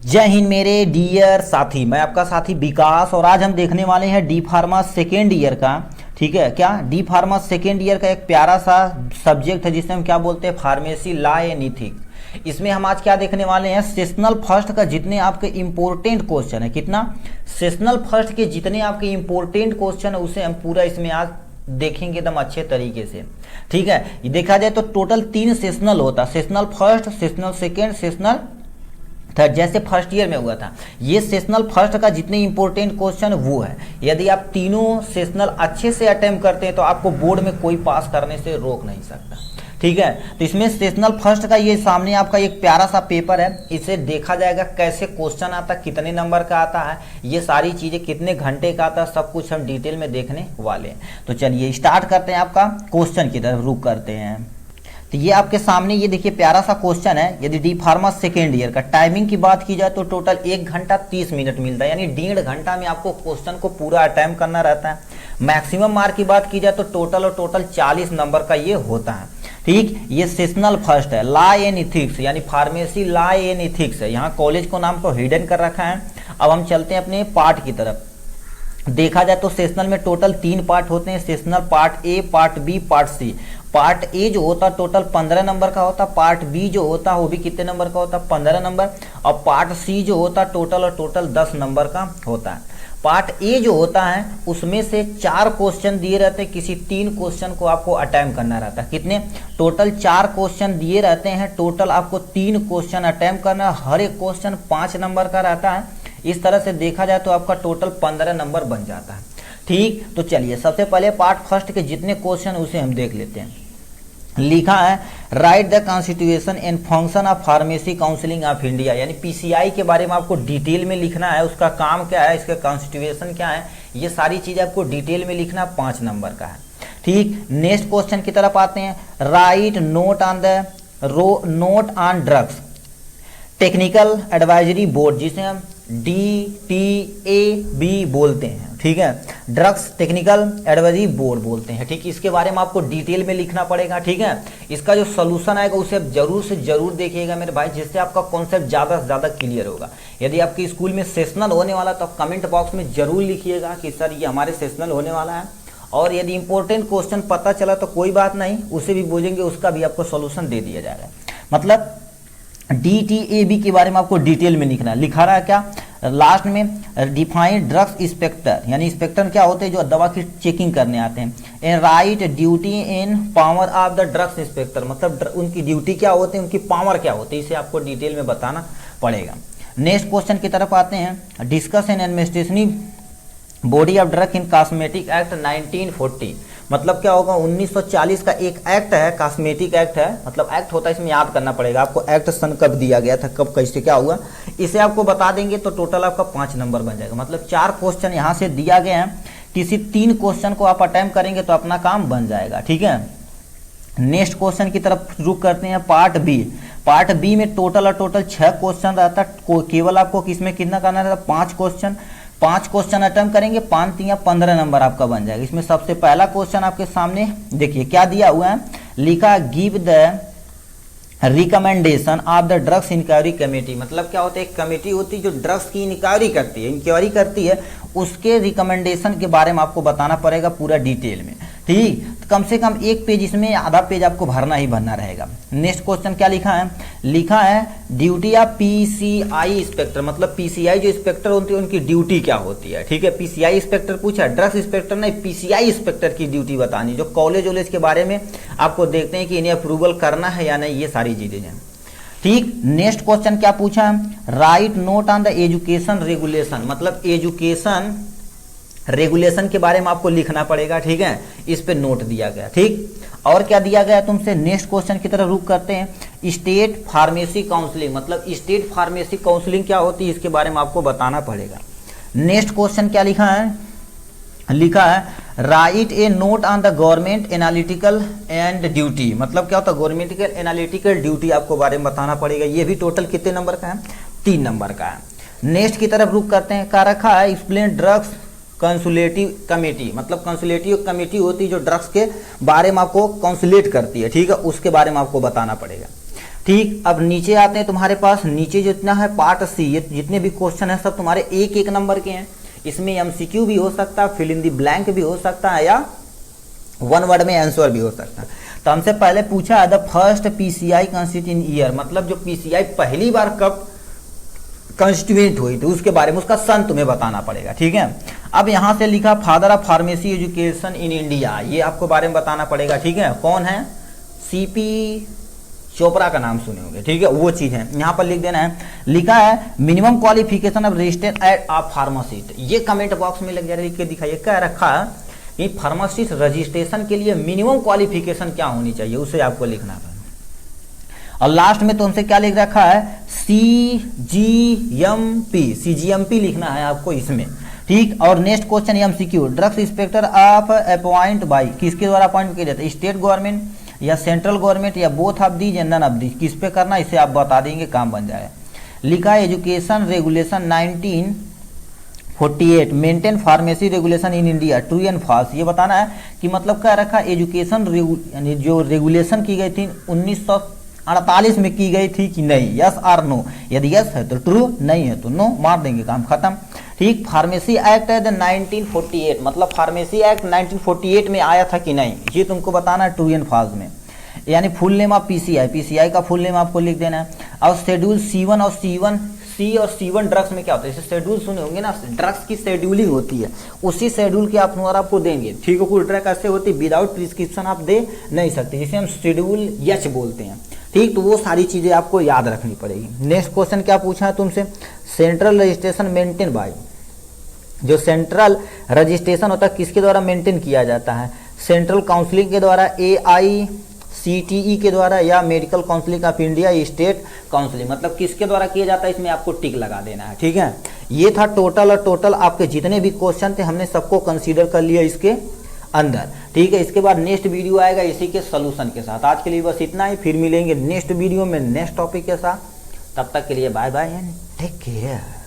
जय हिंद मेरे डियर साथी, मैं आपका साथी विकास और आज हम देखने वाले हैं डी फार्मा सेकेंड ईयर का। ठीक है, क्या डी फार्मा सेकेंड ईयर का एक प्यारा सा सब्जेक्ट है जिसमें हम क्या बोलते हैं, फार्मेसी लॉ एंड एथिक्स। इसमें हम आज क्या देखने वाले हैं, सेशनल फर्स्ट का जितने आपके इंपॉर्टेंट क्वेश्चन है, कितना सेशनल फर्स्ट के जितने आपके इंपॉर्टेंट क्वेश्चन है उसे हम पूरा इसमें आज देखेंगे एकदम अच्छे तरीके से। ठीक है, ये देखा जाए तो टोटल 3 सेशनल होता है, sessional first, sessional second, sessional third, जैसे फर्स्ट ईयर में हुआ था। ये सेशनल फर्स्ट का जितने इंपॉर्टेंट क्वेश्चन वो है, यदि आप तीनों सेशनल अच्छे से अटेम्प्ट करते हैं तो आपको बोर्ड में कोई पास करने से रोक नहीं सकता। ठीक है, तो इसमें सेशनल फर्स्ट का ये सामने आपका एक प्यारा सा पेपर है, इसे देखा जाएगा कैसे क्वेश्चन आता है, कितने नंबर का आता है, ये सारी चीजें कितने घंटे का आता है, सब कुछ हम डिटेल में देखने वाले हैं। तो चलिए स्टार्ट करते हैं, आपका क्वेश्चन की तरफ रुक करते हैं। तो ये आपके सामने ये देखिए प्यारा सा क्वेश्चन है। यदि डी फार्मा सेकेंड ईयर का टाइमिंग की बात की जाए तो टोटल 1 घंटा 30 मिनट मिलता है, यानी 1.5 घंटा में आपको क्वेश्चन को पूरा अटेम्प्ट करना रहता है। मैक्सिमम मार्क की बात की जाए तो टोटल 40 नंबर का ये होता है। ठीक, ये सेशनल फर्स्ट है, लॉ एंड एथिक्स यानी फार्मेसी लॉ एंड एथिक्स है। यहाँ कॉलेज को नाम को हिडन कर रखा है। अब हम चलते हैं अपने पार्ट की तरफ। देखा जाए तो सेशनल में टोटल 3 पार्ट होते हैं, sessional part A, part B, part C. Part A जो होता है टोटल 15 नंबर का होता है, पार्ट बी जो होता है वो भी कितने नंबर का होता है, 15 नंबर, और पार्ट सी जो होता है टोटल 10 नंबर का होता है। पार्ट ए जो होता है उसमें से 4 क्वेश्चन दिए रहते हैं, किसी 3 क्वेश्चन को आपको अटेम्प्ट करना रहता है। कितने टोटल 4 क्वेश्चन दिए रहते हैं, टोटल आपको 3 क्वेश्चन अटेम्प्ट करना, हर एक क्वेश्चन 5 नंबर का रहता है। इस तरह से देखा जाए तो आपका टोटल 15 नंबर बन जाता है। ठीक, तो चलिए सबसे पहले पार्ट फर्स्ट के जितने क्वेश्चन उसे हम देख लेते हैं। लिखा है right the constitution and function of pharmacy counselling of India, यानी पीसीआई के बारे में आपको डिटेल में लिखना है, उसका काम क्या है, इसका कॉन्स्टिट्यूशन क्या है, ये सारी चीजें आपको डिटेल में लिखना, 5 नंबर का है। ठीक, नेक्स्ट क्वेश्चन की तरफ आते हैं। Right note on drugs technical advisory board, जिसे हम DTAB बोलते हैं। ठीक है, ड्रग्स टेक्निकल एडवाइजरी बोर्ड बोलते हैं। ठीक, इसके बारे में आपको डिटेल में लिखना पड़ेगा। ठीक है, इसका जो सोल्यूशन आएगा उसे आप जरूर से जरूर देखिएगा मेरे भाई, जिससे आपका कॉन्सेप्ट ज़्यादा से ज़्यादा क्लियर होगा। यदि आपके स्कूल में सेशनल होने वाला तो आप कमेंट बॉक्स में जरूर लिखिएगा कि सर ये हमारे सेशनल होने वाला है, और यदि इंपॉर्टेंट क्वेश्चन पता चला तो कोई बात नहीं, उसे भी बोलेंगे, उसका भी आपको सोल्यूशन दे दिया जाएगा। मतलब DTAB के बारे में आपको डिटेल में लिखना है। लिखा रहा है क्या लास्ट में, डिफाइंड ड्रग्स इंस्पेक्टर, यानी इंस्पेक्टर क्या होते हैं, जो दवा की चेकिंग करने आते हैं। And right duty in power of the drugs inspector, मतलब उनकी ड्यूटी क्या होती है, उनकी पावर क्या होती है, इसे आपको डिटेल में बताना पड़ेगा। नेक्स्ट क्वेश्चन की तरफ आते हैं। Discuss and administration body of drug in cosmetic act 1940, मतलब क्या होगा, 1940 का एक एक्ट है, कॉस्मेटिक एक्ट है, मतलब एक्ट होता है, इसमें याद करना पड़ेगा आपको एक्ट सन कब दिया गया था, कब कैसे क्या हुआ, इसे आपको बता देंगे तो टोटल आपका 5 नंबर बन जाएगा। मतलब 4 क्वेश्चन यहाँ से दिया गया है, किसी 3 क्वेश्चन को आप अटेम्प्ट करेंगे तो अपना काम बन जाएगा। ठीक है, नेक्स्ट क्वेश्चन की तरफ रुक करते हैं। पार्ट बी, पार्ट बी में टोटल 6 क्वेश्चन रहता है, केवल आपको किसमें कितना करना रहता है, 5 क्वेश्चन अटेम्प्ट करेंगे, 5 या 15 नंबर आपका बन जाएगा। इसमें सबसे पहला क्वेश्चन आपके सामने देखिए क्या दिया हुआ है, लिखा give the recommendation of the drugs inquiry committee, मतलब क्या होता है, एक कमेटी होती है जो ड्रग्स की इंक्वायरी करती है, उसके रिकमेंडेशन के बारे में आपको बताना पड़ेगा पूरा डिटेल में। ठीक, तो कम से कम 1 पेज, इसमें आधा पेज आपको भरना ही भरना रहेगा। नेक्स्ट क्वेश्चन क्या लिखा है, लिखा है ड्यूटी ऑफ PCI इंस्पेक्टर, मतलब PCI जो इंस्पेक्टर होती है उनकी ड्यूटी क्या होती है। ठीक है, PCI इंस्पेक्टर पूछा, ड्रग्स इंस्पेक्टर नहीं, PCI इंस्पेक्टर की ड्यूटी बतानी, जो कॉलेज वॉलेज के बारे में आपको देखते हैं कि इन्हें अप्रूवल करना है या नहीं, ये सारी चीजें हैं। ठीक, नेक्स्ट क्वेश्चन क्या पूछा है, right note on the education regulation, मतलब एजुकेशन रेगुलेशन के बारे में आपको लिखना पड़ेगा। ठीक है, इस पे नोट दिया गया। ठीक, और क्या दिया गया तुमसे, नेक्स्ट क्वेश्चन की तरफ रुक करते हैं। स्टेट फार्मेसी काउंसलिंग, मतलब स्टेट फार्मेसी काउंसलिंग क्या होती है, इसके बारे में आपको बताना पड़ेगा। नेक्स्ट क्वेश्चन क्या लिखा है, लिखा है right A note on the government analytical and duty, मतलब क्या होता है, गवर्नमेंट एनालिटिकल ड्यूटी आपको बारे में बताना पड़ेगा। ये भी टोटल कितने नंबर का है, 3 नंबर का है। नेक्स्ट की तरफ रुक करते हैं। क्या रखा है, एक्सप्लेन ड्रग्स कंसुलेटिव कमेटी, मतलब कंसुलेटिव कमेटी होती है जो ड्रग्स के बारे में आपको काउंसुलेट करती है। ठीक है, उसके बारे में आपको बताना पड़ेगा। ठीक, अब नीचे आते हैं तुम्हारे पास, नीचे जितना है पार्ट सी, ये जितने भी क्वेश्चन है सब तुम्हारे एक एक नंबर के हैं। इसमें एमसीक्यू भी हो सकता है, फिल इन दी ब्लैंक भी हो सकता है, या वन वर्ड में आंसर भी हो सकता है। तो हमसे पहले पूछा है the first PCI constitute in year, मतलब जो पीसीआई पहली बार कब कंस्टिट्यूट हुई थी उसके बारे में, उसका सन तुम्हें बताना पड़ेगा। ठीक है, अब यहां से लिखा father of pharmacy education in India, ये आपको बारे में बताना पड़ेगा। ठीक है, कौन है? सीपी चोपड़ा का नाम सुने होंगे। ठीक है, वो चीज है यहाँ पर लिख देना है। लिखा है minimum qualification of registered at a pharmacist, ये कमेंट बॉक्स में लग जा लिख के दिखाइए। क्या रखा है कि फार्मासिस्ट रजिस्ट्रेशन के लिए मिनिमम क्वालिफिकेशन क्या होनी चाहिए, उसे आपको लिखना है। और लास्ट में तुमसे क्या लिख रखा है? सीजीएमपी लिखना है आपको इसमें। ठीक, और next question MCQ, drugs inspector of appoint by, किसके द्वारा अपॉइंट किया जाता है? स्टेट गवर्नमेंट या सेंट्रल गवर्नमेंट या बोथ ऑफ दीज या नन ऑफ दीज, किस पे करना, इसे आप बता देंगे, काम बन जाए। लिखा है education regulation 1948 maintain pharmacy regulation in India, true and false, ये बताना है कि मतलब क्या रखा, एजुकेशन जो रेगुलेशन की गई थी 1948 में की गई थी कि नहीं, यस और नो, यदि यस है तो ट्रू, नहीं है तो नो, मार देंगे, काम खत्म। ठीक, फार्मेसी एक्ट है 1948, मतलब फार्मेसी एक्ट 1948 में आया था कि नहीं, ये तुमको बताना है ट्रू एंड फॉल्स में। यानी फुल नेम ऑफ पीसीआई का फुल नेम आपको लिख देना है। और शेड्यूल C1 और C1 ड्रग्स में क्या होता है, इसे शेड्यूल सुने होंगे ना, ड्रग्स की शेड्यूलिंग होती है, उसी शेड्यूल के आप आपको देंगे। ठीक है, कुछ ड्रग ऐसे होती है विदाउट प्रिस्क्रिप्शन आप दे नहीं सकते, जिसे हम शेड्यूल एच बोलते हैं। ठीक, तो वो सारी चीजें आपको याद रखनी पड़ेगी। नेक्स्ट क्वेश्चन क्या पूछा है तुमसे, सेंट्रल रजिस्ट्रेशन मेंटेन बाय, जो सेंट्रल रजिस्ट्रेशन होता है किसके द्वारा मेंटेन किया जाता है? सेंट्रल काउंसिलिंग के द्वारा, AICTE के द्वारा, या medical counselling of India, state counselling, मतलब किसके द्वारा किया जाता है, इसमें आपको टिक लगा देना है। ठीक है, ये था टोटल, और टोटल आपके जितने भी क्वेश्चन थे हमने सबको कंसीडर कर लिया इसके अंदर। ठीक है, इसके बाद नेक्स्ट वीडियो आएगा इसी के सोल्यूशन के साथ। आज के लिए बस इतना ही, फिर मिलेंगे नेक्स्ट वीडियो में नेक्स्ट टॉपिक के साथ। तब तक के लिए bye bye and take care.